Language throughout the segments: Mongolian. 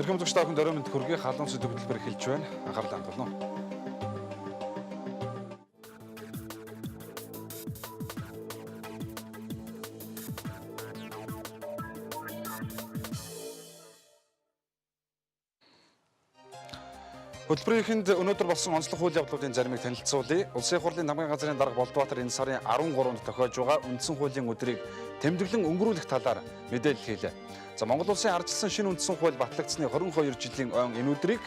Эрхэм зөвч таахын дөрөв мэд хүргэе халуун сэдв хөтөлбөр эхэлж байна. Анхаарал хандуулна. Хөтөлбөрийн эхэнд өнөөдөр болсон онцлог үйл явдлуудын заримыг танилцуулъя. Улсын хурлын намгын газрын дарга Болдбаатар энэ сарын 13-нд тохиож байгаа үндсэн хуулийн өдрийг тэмдэглэн өнгөрүүлэх талаар мэдээлэл хийлээ. За Монгол улсын ардчилсан шинэ үндсэн хууль батлагдсны 22 жилийн ойн энэ өдрийг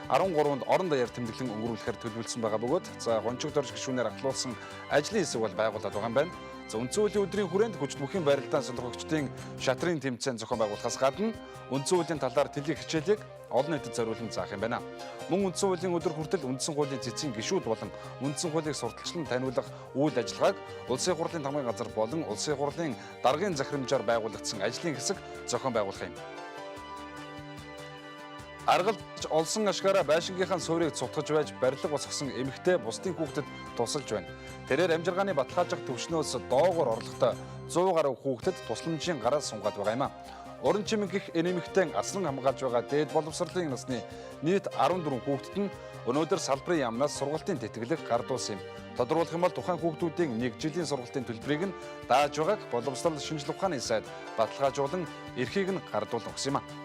13-нд орон даяар тэмдэглэн өнгөрүүлэхээр төлөвлөсөн байгаа бөгөөд за гончиг дорж гишүүнээр ахлуулсан ажлын хэсэг бол байгуулад байгаа юм байна. За үндсэн хуулийн өдрийн хүрээнд хүч бүхийн барилдаан сонирхогчдын шатрын тэмцээн зохион байгуулахаас гадна үндсэн хуулийн талаар тэлэг хичээлийг олон нийтэд зориулан заах юм байна. Мөн үндсэн хуулийн өдөр хүртэл үндсэн хуулийн цэцгийн гишүүд болон үндсэн хуулийг сурталчлан таниулах үйл ажиллагааг улсын хурлын намгын газар болон улсын хурлын даргын захирамжаар байгуулагдсан ажлын хэсэг зохион байгуулах юм. Аргалж олсон ашгаараа байшингийнхаа суурийг цутгаж байж барилга босгосон эмэгтэй бусдын хүүхдэд тусалж байна. Тэрээр амжиргааны баталгаажих төвшнөөс доогоор орлоготой 100 гаруй хүүхдэд тусламжийн гараа сунгаад байгаа юм а. Уран чимэг гих энэмэгтэй аслан хамгаалж байгаа дээд боловсролын насны нийт 14 хүүхдэд нь өнөөдөр салбарын яамнаас сургалтын тэтгэлэг гардуулсан юм. Тодорхойлох юм бол тухайн хүүхдүүдийн 1 жилийн сургалтын төлбөрийг нь дааж байгааг боловсрол шинжилгээ ухааны сайд баталгаажуулан эрхийг нь гардуулах гэсэн юм а.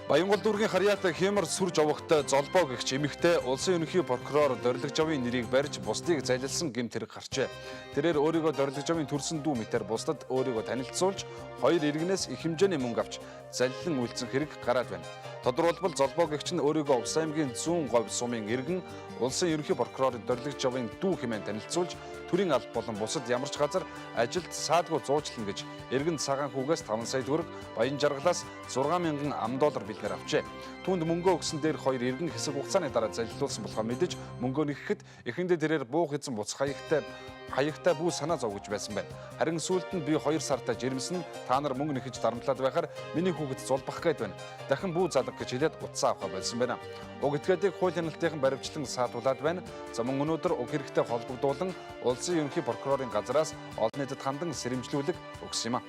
Баянгол дүүргийн Харьяата Хэмэр сүрж овогтой золбоо гэгч эмэгтэй улсын ерөнхий прокурор Дорилог Жавын нэрийг барьж бусдыг залилсан гэмт хэрэг гарчээ. Тэрээр өөрийгөө Дорилог Жавын төрсөн дүү мэтэр бусдад өөрийгөө танилцуулж хоёр иргэнээс их хэмжээний мөнгө авч залилан үйлцэн хэрэг гараад байна. Тодорхойлбол золбоо гэгч нь өөрийгөө Увс аймгийн 100 говь сумын иргэн улсын ерөнхий прокурор Дорилог Жавын дүү хэмээн танилцуулж төрийн алба болон бусад ямар ч газар ажилд саадгүй зуучлана гэж эргэн цагаан хүүгээс 5 сая төгрөг, баян жаргалаас 6,000 $, билгээр авчээ. Түүнд мөнгөө өгсөн дээр хоёр иргэн хэсэг хугацааны дараа залилуулсан болохоо мэдэж мөнгөө нэхэхэд эхэндээ тэрээр буух эзэн буц хаягтай бүү санаа зовгож байсан байна. Харин сүүлд нь би 2 сартаа жирэмсэн та нар мөнгө нэхэж дарамтлаад байхаар миний хүүхэд зулбах гээд байна. Дахин бүү залах гэж хэлээд утсаа авах байсан байна. Уг этгээдийг хууль хяналтын баримтлан саатуулаад байна. За мөн өнөөдөр уг хэрэгтэй холбогдуулан улсын ерөнхий прокурорын газраас олон нийтэд хандан сэрэмжлүүлэг өгсөн юм а.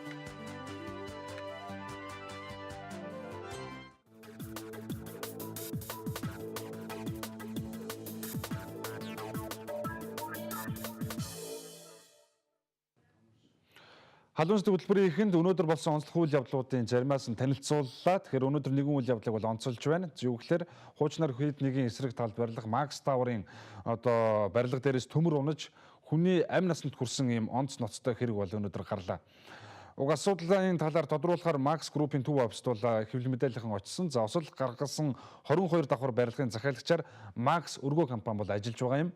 Халуун сэдв хөтөлбөрийн эхэнд өнөөдөр болсон онцлог үйл явдлуудын заримаас нь танилцууллаа. Тэгэхээр өнөөдөр нэгэн үйл явдлыг бол онцолж байна. Юу гэхээр хуучнаар хэд нэгэн эсрэг талд барилга Макс Таврын барилга дээрээс төмөр унаж хүний амь насанд хүрсэн ийм онц ноцтой хэрэг бол өнөөдөр гарлаа. Уг асуудлын талаар тодруулахаар Макс Группийн төв оффист бол хэвлэл мэдээлэлхэн очсон. За осол гаргасан 22 давхар барилгын захиалагчаар Макс өргөө компани бол ажиллаж байгаа юм.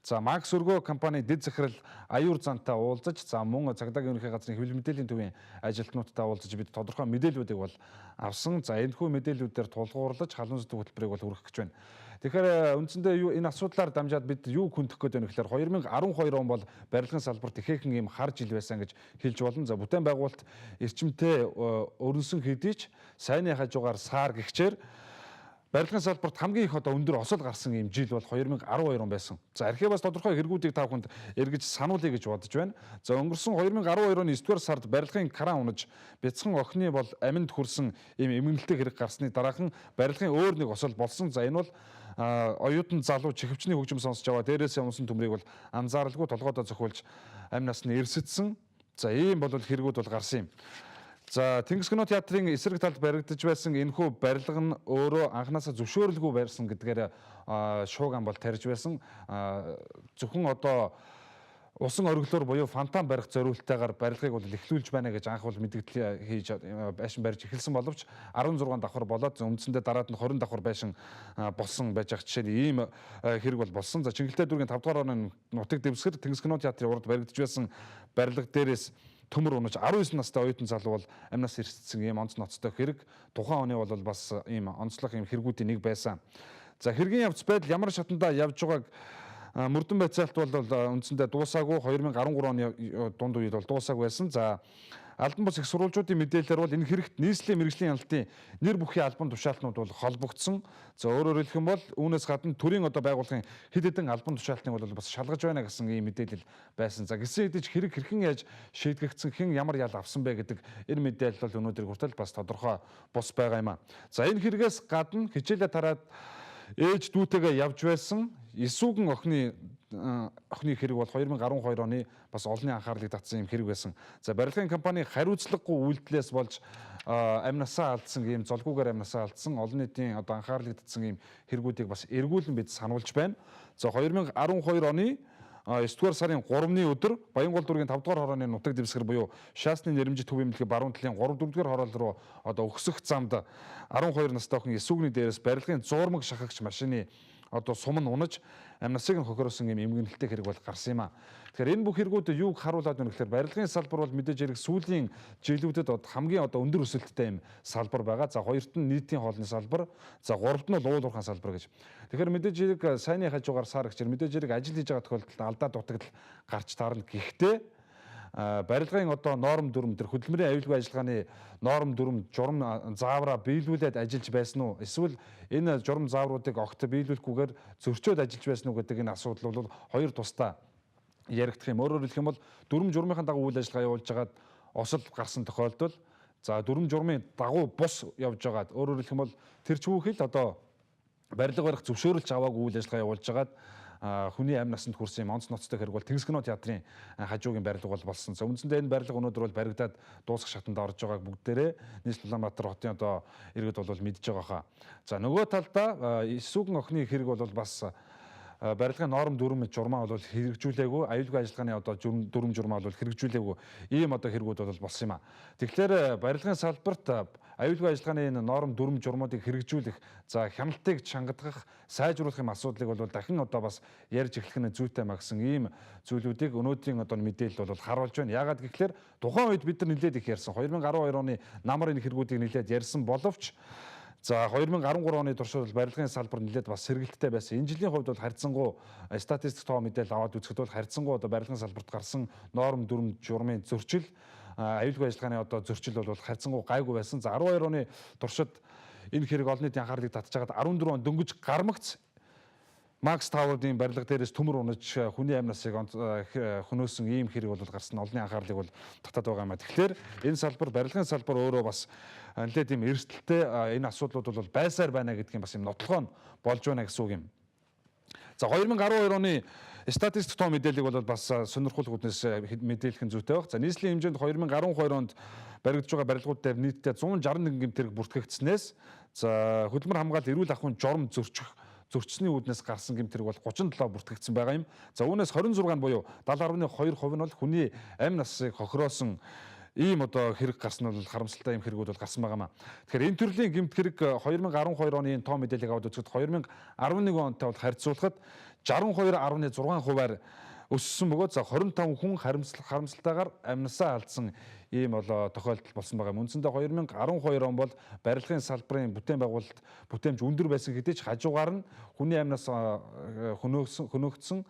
За Макс өргөө компани дэд захирал Аюур Зантай уулзаж за мөн цагдаагийн ерөнхий газрын хэвлэл мэдээллийн төвийн ажилтнуудтай уулзаж бид тодорхой мэдээллүүдийг бол авсан. За энэхүү мэдээллүүдээр тулгуурлаж халуун сэдв хөтөлбөрийг бол хүргэх гэж байна. Тэгэхээр үндсэндээ энэ асуудлаар дамжаад бид юу хүндэх гээд байна гэхээр 2012 он бол барилгын салбарт ихээхэн ийм хар жил байсан гэж хэлж болно. За бүтээн байгуулалт эрчимтэй өрнсөн хэдий ч сайнны хажуугаар саар гихчээр барилгын салбарт хамгийн их өндөр осол гарсан ийм жил бол 2012 он байсан. За архиваас тодорхой хэрэгүүдийг та бүхэнд эргэж сануулъя гэж бодож байна. За өнгөрсөн 2012 оны 9-р сард барилгын кран унаж бяцхан охины бол аминд хүрсэн ийм эмгэнэлтэй хэрэг гарсны дараахан барилгын өөр нэг осол болсон. За энэ бол оюутан залуу чихвчний хөгжим сонсож аваа дээрээс унсан төмрийг бол анзааралгүй толгойдоо зохиулж амь насны эрсэдсэн. За ийм бол хэрэгүүд бол гарсан юм. За Тэнгис кино театрын эсрэг талд баригдаж байсан энэхүү барилга нь өөрөө анханасаа зөвшөөрөлгүй байрсан гэдгээр шууган бол тарьж байсан. Зөвхөн усан ориглоор буюу фонтан барих зориултайгаар барилгыг бол эхлүүлж байна гэж анх бол мэдээлэл хийж байшин барьж эхэлсэн боловч 16 давхар болоод үндсэндээ дараад нь 20 давхар байшин болсон байж ах жишээ нь ийм хэрэг бол болсон. За Чингэлтэй дүүргийн 5 дугаар оны нутаг дэвсгэр Тэнгис кино театрын урд баригдаж байсан барилга дээрээс төмөр унаж 19 настай оюутан залуу бол амь нас эрсдсэн ийм онц ноцтой хэрэг тухайн оны бол бас ийм онцлог ийм хэрэгүүдийн нэг байсан. За хэргийн явц байдал ямар шатандаа явж байгааг мөрдөн байцаалт бол үндсэндээ дуусаагүй 2013 оны дунд үед бол дуусаагүй байсан. За Албан бус их сурвалжуудын мэдээлэлээр бол энэ хэрэгт нийслэлийн мэргэжлийн хяналтын нэр бүхий албан тушаалтнууд бол холбогдсон. За өөрөөр хэлэх юм бол үүнээс гадна төрийн байгууллагын хэд хэдэн албан тушаалтныг бол бас шалгаж байна гэсэн ийм мэдээлэл байсан. За гисэн хэдиж хэрэг хэрхэн яаж шийдэгдсэн, хэн ямар ял авсан бэ гэдэг энэ мэдээлэл бол өнөөдөр хүртэл бас тодорхой бус байгаа юм а. За энэ хэрэгээс гадна хичээлээ тараад ээж дүүтэйгээ явж байсан эсүүгэн охины хэрэг бол 2012 оны бас олонний анхаарлыг татсан юм хэрэг байсан. За барилгын компани хариуцлагагүй үйлдэлээс болж амь насаа алдсан ийм золгүйгээр амь насаа алдсан олон нийтийн анхаарлыг татсан ийм хэрэгүүдийг бас эргүүлэн бид сануулж байна. За 2012 оны 9-р сарын 3-ны өдөр Баянгол дүүргийн 5-р хорооны нутаг дэвсгэр буюу Шаасны нэрмжит төв эмнэлгийн баруун талын 3-4-р хороол руу өгсөх замд 12 настай охин эсүүгний дээрээс барилгын зуурмаг шахагч машины сум нь унаж амь насыг нь хохироосон юм эмгэнэлтэй хэрэг бол гарсан юм а. Тэгэхээр энэ бүх хэрэгүүд юуг харуулад байна гэхээр барилгын салбар бол мэдээж хэрэг сүүлийн жилүүдэд хамгийн өндөр өсөлттэй юм салбар байгаа. За хоёрт нь нийтийн хоолны салбар, за гуравт нь бол уул уурхайн салбар гэж. Тэгэхээр мэдээж хэрэг сайнны хажуугаар сар гэгчээр мэдээж хэрэг ажил хийж байгаа тохиолдолд алдаа дутагдал гарч таарна. Гэхдээ барилгын норм дүрм төр хөдөлмөрийн аюулгүй ажиллагааны норм дүрм журам заавраа биелүүлээд ажиллаж байсан уу? Эсвэл энэ журам заавруудыг огт биелүүлэхгүйгээр зөрчөөд ажиллаж байсан уу гэдэг энэ асуудал бол хоёр тусдаа яригдах юм. Өөрөөр хэлэх юм бол дүрм журмынхаа дагуу үйл ажиллагаа явуулж байгаад осол гарсан тохиолдол, за дүрм журмын дагуу бус явж байгаад өөрөөр хэлэх юм бол тэр чүүхэл барилга барих зөвшөөрөлж аваагүй үйл ажиллагаа явуулж байгаад хүний амь насанд хүрсэн юм онц ноцтой хэрэг бол Тэнгис кино театрын хажуугийн барилга бол болсон. За үндсэндээ энэ барилга өнөөдөр бол баригдаад дуусах шатанд орж байгааг бүгдээрээ нийслэл Улаанбаатар хотын иргэд бол мэдж байгаа хаа. За нөгөө талдаа эсүүгэн охины хэрэг бол бас барилгын норм дүрм журмаа бол хэрэгжүүлээгүй, аюулгүй ажиллагааны дүрм журмаа бол хэрэгжүүлээгүй ийм хэрэгүүд бол болсон юм а. Тэгэхээр барилгын салбарт аюулгүй ажиллагааны энэ норм дүрм журмуудыг хэрэгжүүлэх, за хяналтыг чангадгах, сайжруулах юм асуудлыг бол дахин бас ярьж эхлэх нь зүйтэй маа гэсэн ийм зүйлүүдийг өнөөдрийн мэдээлэл бол харуулж байна. Яагаад гэвэл тухайн үед бид нар нэлээд их ярьсан. 2012 оны намар энэ хэрэгүүдийг нэлээд ярьсан боловч за 2013 оны туршид барилгын салбар нэлээд бас сэргэлттэй байсан. Энэ жилийн хувьд бол харьцангуй статистик тоо мэдээлэл аваад үзэхэд бол харьцангуй барилгын салбарт гарсан норм дүрм журмын зөрчил, аюулгүй ажиллагааны зөрчил бол харьцангуй гайгүй байсан. За 12 оны туршид энэ хэрэг олон нийтийн анхаарлыг татж байгаад 14 он дөнгөж гармагц Макс Тауэрын барилга дээрээс төмөр унаж хүний амь насыг хөнөөсөн ийм хэрэг бол гарсан олонний анхаарлыг бол татаад байгаа юм а. Тэгэхээр энэ салбар барилгын салбар өөрөө бас нэлээд ийм эрсдэлтэй энэ асуудлууд бол байсаар байна гэдгийн бас юм нотлохоо болж байна гэсэн үг юм. За 2012 оны статистик тоо мэдээллийг бол бас сонирхолтой үднэс мэдээлэх нь зүйтэй байх. За нийслэлийн хэмжээнд 2012 онд баригдаж байгаа барилгууд дээр нийтдээ 161 гэмтэрэг бүртгэгдснээс за хөдөлмөр хамгаалалт эрүүл ахуйн журам зөрчсөний үүднээс гарсан гэмтэрэг бол 37 бүртгэгдсэн байгаа юм. За үүнээс 26 нь буюу 70.2% нь бол хүний амь насыг хохироосон ийм хэрэг гарсан нь бол харамсалтай юм хэрэгүүд бол гарсан байгаа маа. Тэгэхээр энэ төрлийн гэмт хэрэг 2012 оны тоо мэдээллийг аваад үзэхэд 2011 онтой бол харьцуулахад 62.6%-аар өссөн бөгөөд за 25 хүн харамсалтайгаар амь насаа алдсан ийм тохиолдол болсон байгаа юм. Үндсэндээ 2012 он бол барилгын салбарын бүтээмж өндөр байсан хэдий ч хажуугаар нь хүний амь нас хөнөөгдсөн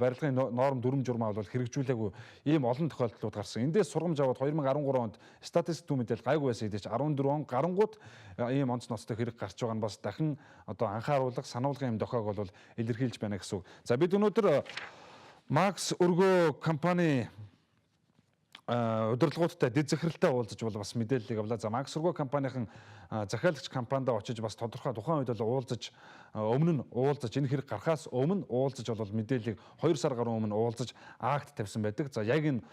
барилгын норм дүрм журмаа бол хэрэгжүүлээгүй ийм олон тохиолдлууд гарсан. Эндээс сургамж аваад 2013 онд статистик төв мэдээлэл гайгүй байсан хэдий ч 14 он гарангууд ийм онц ноцтой хэрэг гарч байгаа нь бас дахин анхааруулга сануулгын юм дохиог бол илэрхийлж байна гэсэн үг. За бид өнөөдөр Макс өргөө компани удирдлагуудтай дэд захиралтай уулзаж бол бас мэдээллийг авлаа. За Макс өргөө компанийн захиалагч компанид очиж бас тодорхой тухайн үед бол уулзаж энэ хэрэг гарахаас өмнө уулзаж бол мэдээллийг 2 сар гаруй өмнө уулзаж акт тавьсан байдаг. За яг энэ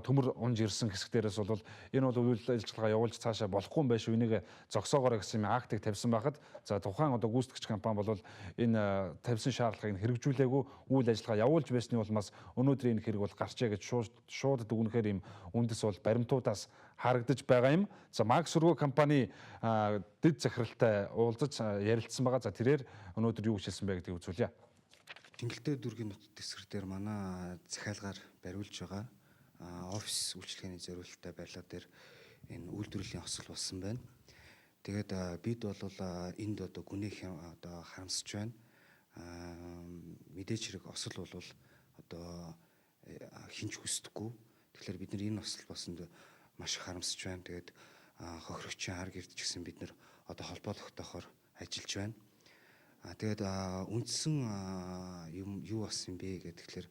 төмөр унж ирсэн хэсэг дээрээс бол энэ үйл ажиллагаа явуулж цаашаа болохгүй юм байна шүү. Энийг зогсоогоорой гэсэн актыг тавьсан байхад за тухайн гүйцэтгэгч компани бол энэ тавьсан шаардлагыг хэрэгжүүлээгүй үйл ажиллагаа явуулж байсны улмаас өнөөдөр энэ хэрэг бол гарчээ гэж шууд дүгнэхээр юм үндэс бол баримтуудаас харагдаж байгаа юм. За Макс өргөө компани дэд захиралтай уулзаж ярилцсан байгаа. За тэрээр өнөөдөр юу хэлсэн бэ гэдгийг үзүүлье. Тэнгэлтэй дүүргийн нутаг дэвсгэр дээр манай захиалгаар бариулж байгаа офис үйлчлэгээний зориулалттай барилга дээр энэ үйлдвэрлэлийн осол болсон байна. Тэгээд бид бол энд гүнээх харамсаж байна. Мэдээж хэрэг осол бол хинч хүсдэггүй. Тэгэхээр бид нар энэ осол болсонд маш их харамсаж байна. Тэгээд хохирогчийн ар гэрд ч гэсэн бид нэр одоо холбоо тогтоохоор ажиллаж байна. Тэгээд үндсэн юм юу болсон бэ гэхээр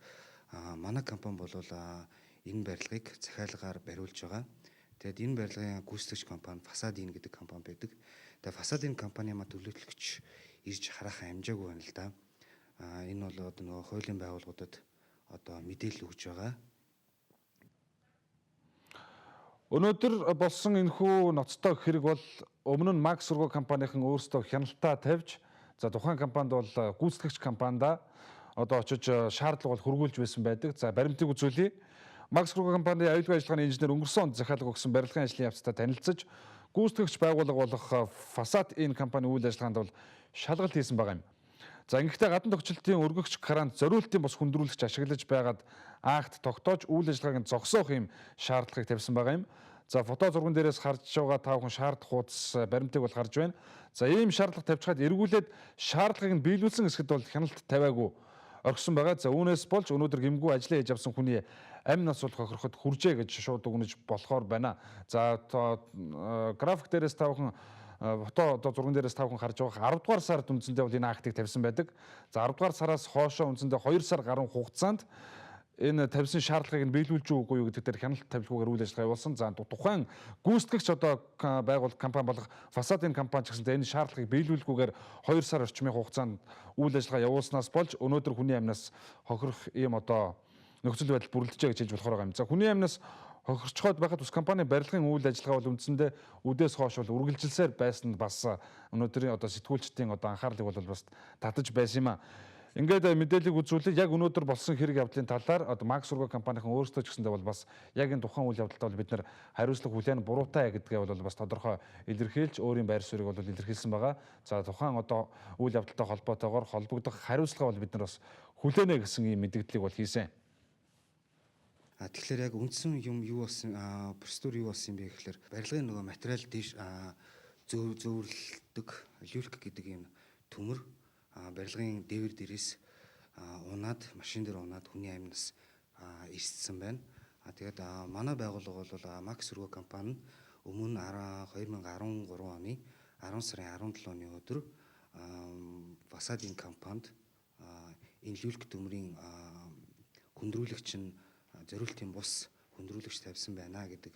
манай компани бол энэ барилгыг захиалгаар бариулж байгаа. Тэгээд энэ барилгын гүйцэтгэгч компани Фасадин гэдэг компани байдаг. Тэгээд Фасадин компани маа төлөөлөгч ирж харахаа амжаагүй байна л да. Энэ бол одоо нөгөө хуулийн байгууллагуудад одоо мэдээлэл өгж байгаа. Өнөөдөр болсон энэхүү ноцтой хэрэг бол өмнө нь Макс Сурго компанийн өөрсдөө хяналтаа тавьж за тухайн компанид бол гүйцэтгэгч компанида одоо очиж шаардлага бол хөргүүлж байсан байдаг. За баримтыг үзүүлье. Макс Сурго компанийн аюулгүй ажиллагааны инженер өнгөрсөн онд захиалга өгсөн барилгын ажлын явцдаа танилцж гүйцэтгэгч байгууллага болох Фасад энэ компани үйл ажиллагаанд бол шалгалт хийсэн байгаа юм. За ингэхдээ гадна тогтчлтын өргөгч гарант зориултын бус хүндрүүлэгч ашиглаж байгаад акт тогтоож үйл ажиллагааг зогсоох юм шаардлагыг тавьсан байгаа юм. За фото зурган дээрээс харж байгаа та бүхэн шаардах хуудас баримтыг бол харж байна. За ийм шаардлага тавьчихад эргүүлээд шаардлагыг нь биелүүлсэн хэсэгт бол хяналт тавиагүй орхисон байгаа. За үүнээс болж өнөөдөр гэмгүй ажлаа хийж авсан хүний амь нас бол хохироход хүржээ гэж шууд дүгнэж болохоор байна. За график дээрээс та бүхэн фото одоо зурган дээрээс та бүхэн харж байгаа 10 дугаар сард үндсэндээ бол энэ актыг тавьсан байдаг. За 10 дугаар сараас хоошоо үндсэндээ 2 сар гаруй хугацаанд энэ тавьсан шаардлагыг нь биелүүлж үгүй юу гэдэг дээр хяналт тавилгүйгээр үйл ажиллагаа явуулсан. За тухайн гүйцэтгэгч одоо байгууллага компани болох Фасадын компани ч гэсэн энэ шаардлагыг биелүүлгүйгээр 2 сар орчмын хугацаанд үйл ажиллагаа явуулснаас болж өнөөдөр хүний амнаас хохирох ийм одоо нөхцөл байдал бүрэлдэжээ гэж хэлж болохоор байгаа юм. За хүний амнаас хохирчхоод байхад ус компани барилгын үйл ажиллагаа бол үндсэндээ үдээс хойш бол үргэлжилсээр байсан бас өнөөдрийн одоо сэтгүүлчдийн одоо анхаарлыг бол бас татаж байсан юм а. Ингээд мэдээллийг үзүүлээд яг өнөөдөр болсон хэрэг явдлын талаар одоо Макс Сурго компанийн өөрсдөө ч гэсэндээ бол бас яг энэ тухайн үйл явдалтай бол бид нэр хариуцлага хүлээн буруутай гэдгээ бол бас тодорхой илэрхийлж өөрийн байр суурийг бол илэрхийлсэн байгаа. За тухайн одоо үйл явдалтай холбоотойгоор холбогдох хариуцлага бол бид нар бас хүлээнэ гэсэн ийм мэдээллийг бол хийсэн. Тэгэхээр яг үндсэн юм юу болсон процедур юу болсон юм бэ гэхээр барилгын нөгөө материал дээш зөөвөрлөдөг люлк гэдэг юм төмөр барилгын дээвэр дээрээс унаад машин дээр унаад хүний амнаас ирсэн байна. Тэгээд манай байгууллага бол Макс Сурго компани өмнө 2013 оны 10 сарын 17-ны өдөр Фасадын компанид энэ люлк төмрийн хүндрүүлэгч нь зориултын бус хүндрүүлэгч тавьсан байна гэдэг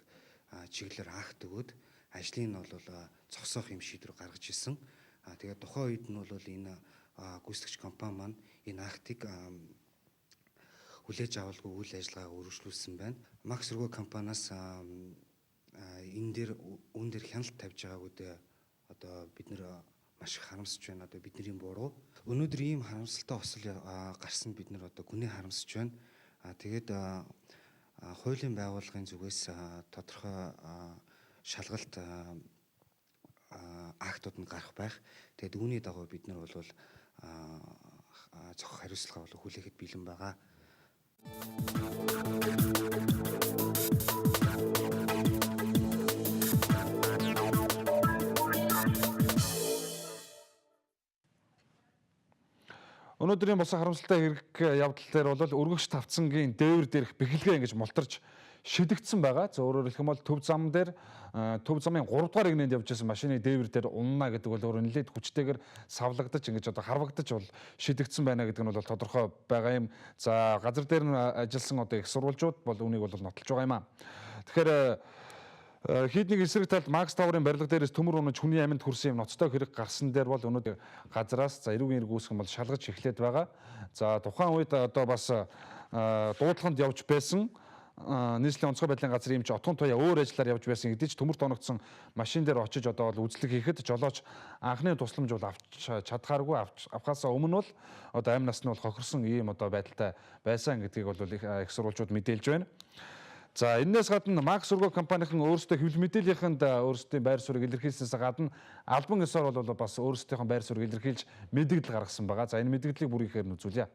чиглэлээр акт өгөөд ажлыг нь бол зогсоох юм шийдвэр гаргаж ирсэн. Тэгээд тухайн үед нь бол энэ гүйцэтгэгч компани маань энэ актыг хүлээж авалгүй үйл ажиллагааг үргэлжлүүлсэн байна. Макс Сурго компаниас энэ дээр хяналт тавьж байгаагүйдээ одоо бид нэр маш их харамсаж байна. Одоо бидний буруу. Өнөөдөр ийм харамсалтай осол гарсанд бид нэр одоо гүнээ харамсаж байна. Тэгээд хуулийн байгууллагын зүгээс тодорхой шалгалт актууд нь гарах байх. Тэгээд үүний дагуу бид нар бол зохих хариуцлага бол хүлээхэд бэлэн байгаа. Өнөөдрийн болсон харамсалтай хэрэг явдал дээр бол өргөгч тавцангийн дээвэр дээрх бэхэлгээ ингэж мултарч шидэгдсэн байгаа. За өөрөөр хэлэх юм бол төв замын 3 дугаар игнэнд явж байсан машины дээвэр дээр унана гэдэг бол өөр нэлээд хүчтэйгээр савлагдаж ингэж одоо харвагдаж бол шидэгдсэн байна гэдэг нь бол тодорхой байгаа юм. За газар дээр нь ажилласан одоо их сурвалжууд бол үүнийг бол нотолж байгаа юм а. Тэгэхээр хэд нэг эсрэг талд Макс Таврын барилга дээрээс төмөр унаж хүний аминд хүрсэн юм ноцтой хэрэг гарсан дээр бол өнөөдөр газраас за эрүүгийн эрг үүсгэн бол шалгаж эхлээд байгаа. За тухайн үед одоо бас дуудлаганд явж байсан нийслэлийн онцгой байдлын газрын эмч отгон туяа өөр ажиллаар явж байсан хэдий ч төмөрт оногдсон машин дээр очиж одоо бол үзлэг хийхэд жолооч анхны тусламж бол авч чадхааргүй авахаасаа өмнө бол одоо амь насны бол хохирсон ийм одоо байдалтай байсан гэдгийг бол их сурвалжууд мэдээлж байна. За энэс гадна Макс Сурго компанийн өөрсдөө хэвлэл мэдээллийнхэнд өөрсдийн байр суурийг илэрхийлснээс гадна албан ёсоор бол бас өөрсдийнх нь байр суурийг илэрхийлж мэдээлэл гаргасан байгаа. За энэ мэдээллийг бүр ихээр нь үзүүлье.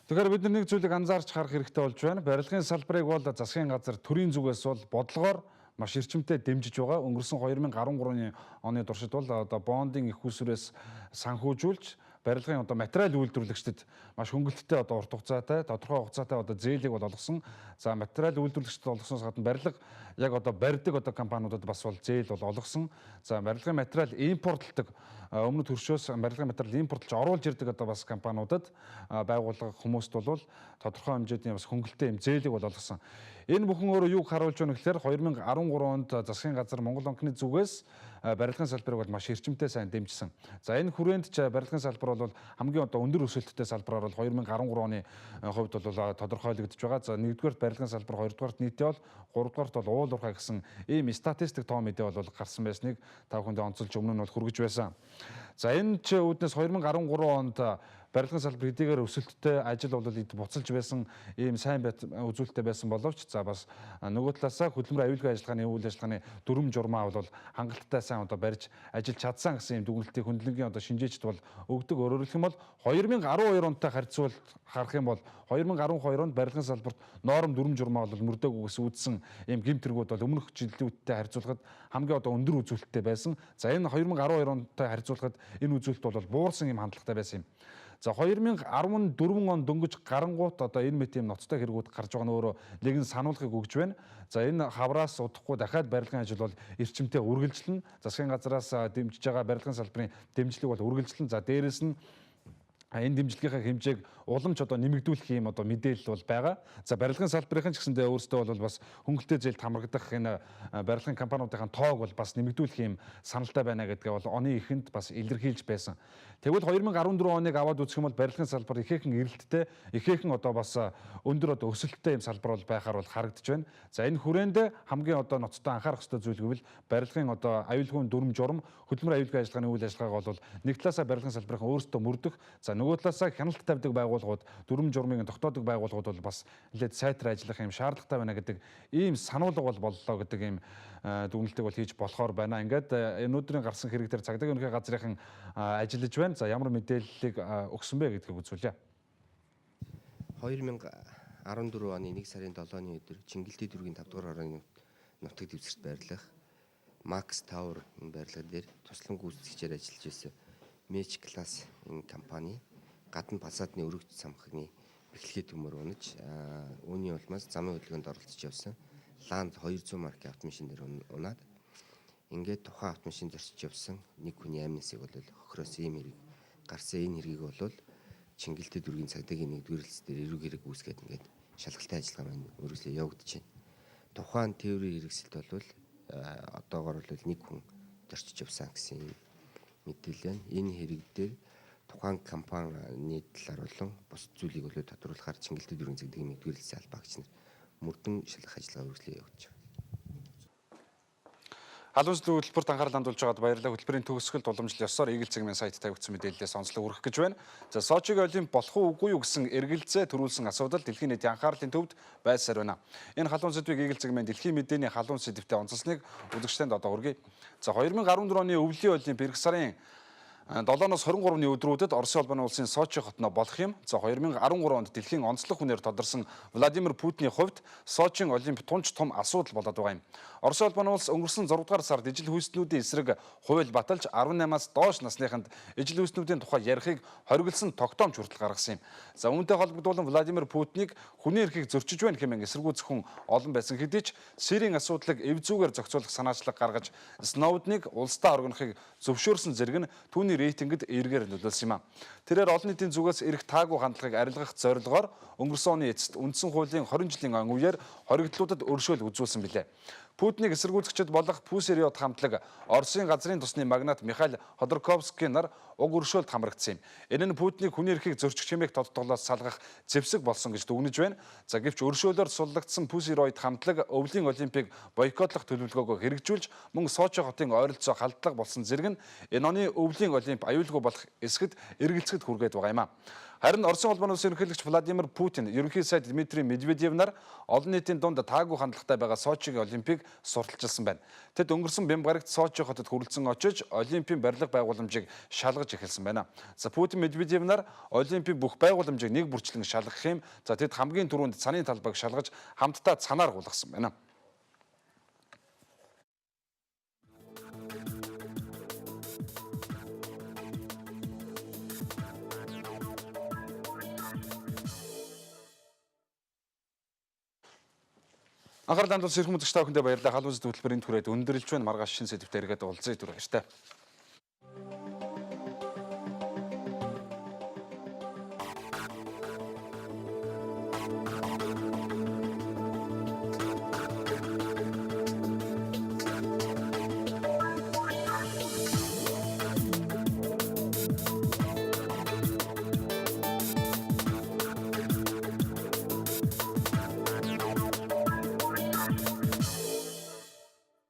Тэгэхээр бид нэг зүйлийг анзаарч харах хэрэгтэй болж байна. Барилгын салбарыг бол засгийн газар төрийн зүгээс бол бодлогоор маш эрчимтэй дэмжиж байгаа. Өнгөрсөн 2013 оны туршид бол одоо бондын их усүрээс санхүүжүүлж барилгын одоо материал үйлдвэрлэгчдэд маш хөнгөлөлттэй одоо урт хугацаатай, тодорхой хугацаатай одоо зээлийг бол олгосон. За материал үйлдвэрлэгчдэд олгосноос гадна барилга яг одоо барьдаг одоо компаниудад бас бол зээл бол олгосон. За барилгын материал импортлдог өмнөд хөршөөс барилгын материал импортлж оруулж ирдэг одоо бас компаниудад байгууллага хүмүүст бол тодорхой хэмжээний бас хөнгөлөлттэй юм зээлийг бол олгосон. Энэ бүхэн өөрөө юуг харуулж байна гэхээр 2013 онд засгийн газар Монгол банкны зүгээс барилгын салбарыг бол маш эрчимтэй сайн дэмжсэн. За энэ хүрээнд ч барилгын салбар бол хамгийн одоо өндөр өсөлттэй салбараар бол 2013 оны хувьд бол тодорхойлогдож байгаа. За нэгдүгээр барилгын салбар, хоёрдугаарт нийтээ бол, гуравдугаарт бол уул уурхай гэсэн ийм статистик тоо мэдээ бол гарсан байсныг та бүхэндээ онцолж өмнө нь бол хүргэж байсан. За энэ ч үүднээс 2013 онд барилгын салбар хэдийгээр өсөлттэй ажил бол эд буцалж байсан ийм сайн үзүүлэлттэй байсан боловч за бас нөгөө талаасаа хөдөлмөр аюулгүй ажиллагааны үйл ажиллагааны дүрм журмаа бол хангалттай сайн одоо барьж ажиллаж чадсан гэсэн ийм дүгнэлтийг хөндлөнгийн одоо шинжээчд бол өгдөг. Өөрөөр хэлэх юм бол 2012 онтой харьцуулж харах юм бол 2012 онд барилгын салбарт норм дүрм журмаа бол мөрдөөг үүдсэн ийм гэмт тэргүүд бол өмнөх жилүүдтэй харьцуулахад хамгийн одоо өндөр үзүүлэлттэй байсан. За энэ 2012 онтой харьцуулахад энэ үзүүлэлт бол буурсан ийм хандлагатай байсан юм. За 2014 он дөнгөж гарангуут одоо энэ мэт юм ноцтой хэрэгүүд гарч байгаа нь өөрөө нэгэн сануулгыг өгж байна. За энэ хавраас удахгүй дахиад барилгын ажил бол эрчимтэй үргэлжлэнэ. Засгийн газраас дэмжиж байгаа барилгын салбарын дэмжлэг бол үргэлжлэнэ. За дээрэс нь энэ дэмжлэгийнхаа хэмжээг уламж одоо нэмэгдүүлэх юм одоо мэдээлэл бол байгаа. За барилгын салбарын ч гэсэндээ өөрсдөө бол бас хөнгөлтэй зээлд хамрагдах энэ барилгын компаниудын тоог бол бас нэмэгдүүлэх юм саналтай байна гэдгээ бол оны эхэнд бас илэрхийлж байсан. Тэгвэл 2014 оныг аваад үзэх юм бол барилгын салбар ихээхэн эрэлттэй, ихээхэн одоо бас өндөр одоо өсөлттэй юм салбар бол байхаар бол харагдаж байна. За энэ хүрээнд хамгийн одоо ноцтой анхаарах ёстой зүйл гэвэл барилгын одоо аюулгүй дүрм журам, хөдөлмөр аюулгүй ажиллагааны үйл ажиллагааг бол нэг талаасаа барилгын салбарын өөрсдөө мөрдөх, за нөгөө талаасаа хяналт тавьдаг байгууллагууд, дүрм журмыг тогтоодог байгууллагууд бол бас нэлээд сайтар ажиллах юм шаардлагатай байна гэдэг ийм сануулга бол боллоо гэдэг ийм дүгнэлтийг бол хийж болохоор байна. Ингээд энэ өдрийн гарсан хэрэг дээр цагдаагийн ерөнхий газрынхан ажиллаж байна. За ямар мэдээллийг өгсөн бэ гэдгийг үзүүлье. 2014 оны 1 сарын 7-ны өдөр Чингэлтэй дүүргийн 5 дугаар орон нутаг дэвсгэрт байрлах Max Tower энэ байрлал дээр туслан гүйцэтгэгчээр ажиллаж байсан Mesh Class энэ компани гадна фасадны өргөж самхны бэхлэгээ төмөр унаж үүний улмаас замын хөдөлгөөнд оролцож явсан Land 200 маркийн автомашин дээр унаад ингээд тухайн автомашин зорчиж явсан нэг хүний амнисыг бол хохироос ийм хэрэг гарсан. Энэ хэргийг бол Чингэлтэй дүүргийн цагдаагийн 1-р хэлц дээр эрүүг хэрэг үүсгээд ингээд шалгалтай ажиллагаа маань үргэлжлээ явагдаж байна. Тухайн тээврийн хэрэгсэлд бол одоогоор бол нэг хүн зорчиж явсан гэсэн мэдээлэл байна. Энэ хэрэг дээр тухайн компани талаар болон бус зүйлийг бол тодруулахаар Чингэлтэй дүүргийн цагдаагийн 1-р хэлцээ албаагч нар мөрдөн шалгах ажиллагаа үргэлжлээ явуулж байна. Халуун сүлжээ хөтөлбөрт анхаарал хандуулж байгаад баярлалаа. Хөтөлбөрийн төгсгөлд уламжлал ёсоор Eagle цэгмийн сайт тавигдсан мэдээлэлээс онцлог өргөх гэж байна. За Сочиг олимп болох уу үгүй юу гэсэн эргэлзээ төрүүлсэн асуудал дэлхийн нийтийн анхаарлын төвд байсаар байна. Энэ халуун сэдвийг Eagle цэгмийн дэлхийн мэдээний халуун сэдвтэй онцлсныг үзэгчдэнд одоо хүргэе. За 2014 оны өвлийн олимп эх сарын 7-оос 23-ны өдрүүдэд Оросын улбаны улсын Сочи хотноо болох юм. За 2013 онд дэлхийн онцлог хүнээр тодорсон Владимир Путиний хувьд Сочийн олимп тунч том асуудал болоод байгаа юм. Оросын улбаны улс өнгөрсөн 6 дугаар сард ижил хүйснүүдийн эсрэг хууль баталж 18-аас доош насныханд ижил хүйснүүдийн тухай ярихыг хориглосон тогтоомж хүртэл гаргасан юм. За үүнтэй холбогдуулан Владимир Путинийг хүний эрхийг зөрчиж байна хэмээн эсэргүүцэх хүн олон байсан хэдий ч Сирийн асуудлыг эв зүүгээр зохицуулах санаачлаг гаргаж Сноудныг улсдаа оргинохыг зөвшөөрсөн зэрэг нь түүний рейтингд эргээр нөлөөлсөн юм а. Тэрээр олон нийтийн зүгээс эрх таагүй хандлагыг арилгах зорилгоор өнгөрсөн оны эцэст үндсэн хуулийн 20 жилийн он үеэр хоригдлуудад өршөөл үзүүлсэн билээ. Путинийг эсэргүүцэгчд болох Пусериот хамтлаг Оросын газрын тосны магнат Михаил Ходорковский нар уг өршөөлд хамрагдсан юм. Энэ нь Путинийг хүний эрхийг зөрчих чимээг тодтоглоос салгах зэвсэг болсон гэж дүгнэж байна. За гэвч өршөөлөөр суллагдсан Пусериот хамтлаг өвлийн олимпийг бойкотлох төлөвлөгөөгөө хэрэгжүүлж мөн Сочи хотын ойролцоо халдлага болсон зэрэг нь энэ оны өвлийн олимп аюулгүй болох эсгэд эргэлзэхэд хүргээд байгаа юм а. Харин Оросын улмын улсын ерөнхийлөгч Владимир Путин, ерөнхий сайд Дмитрий Медведев нар олон нийтийн дунд таагүй хандлагатай байгаа Сочигийн Олимпийг сурталчилсан байна. Тэд өнгөрсөн Бямбарагт Сочи хотод хүрэлцэн очиж, Олимпийн барилга байгууламжийг шалгаж эхэлсэн байна. За Путин, Медведев нар Олимпийн бүх байгууламжийг нэг бүрчлэн шалгах юм. За тэд хамгийн түрүүнд цанын талбайг шалгаж хамтдаа цанаар гулгасан байна. Анхаарал хандуулсан эрхэм үзэгч та бүхэндээ баярлалаа. Халуун зүд хөтөлбөрийн түрээд өндөрлж байна. Маргааш шин сэдвээр иргэд уулзъя. Түр баяртай.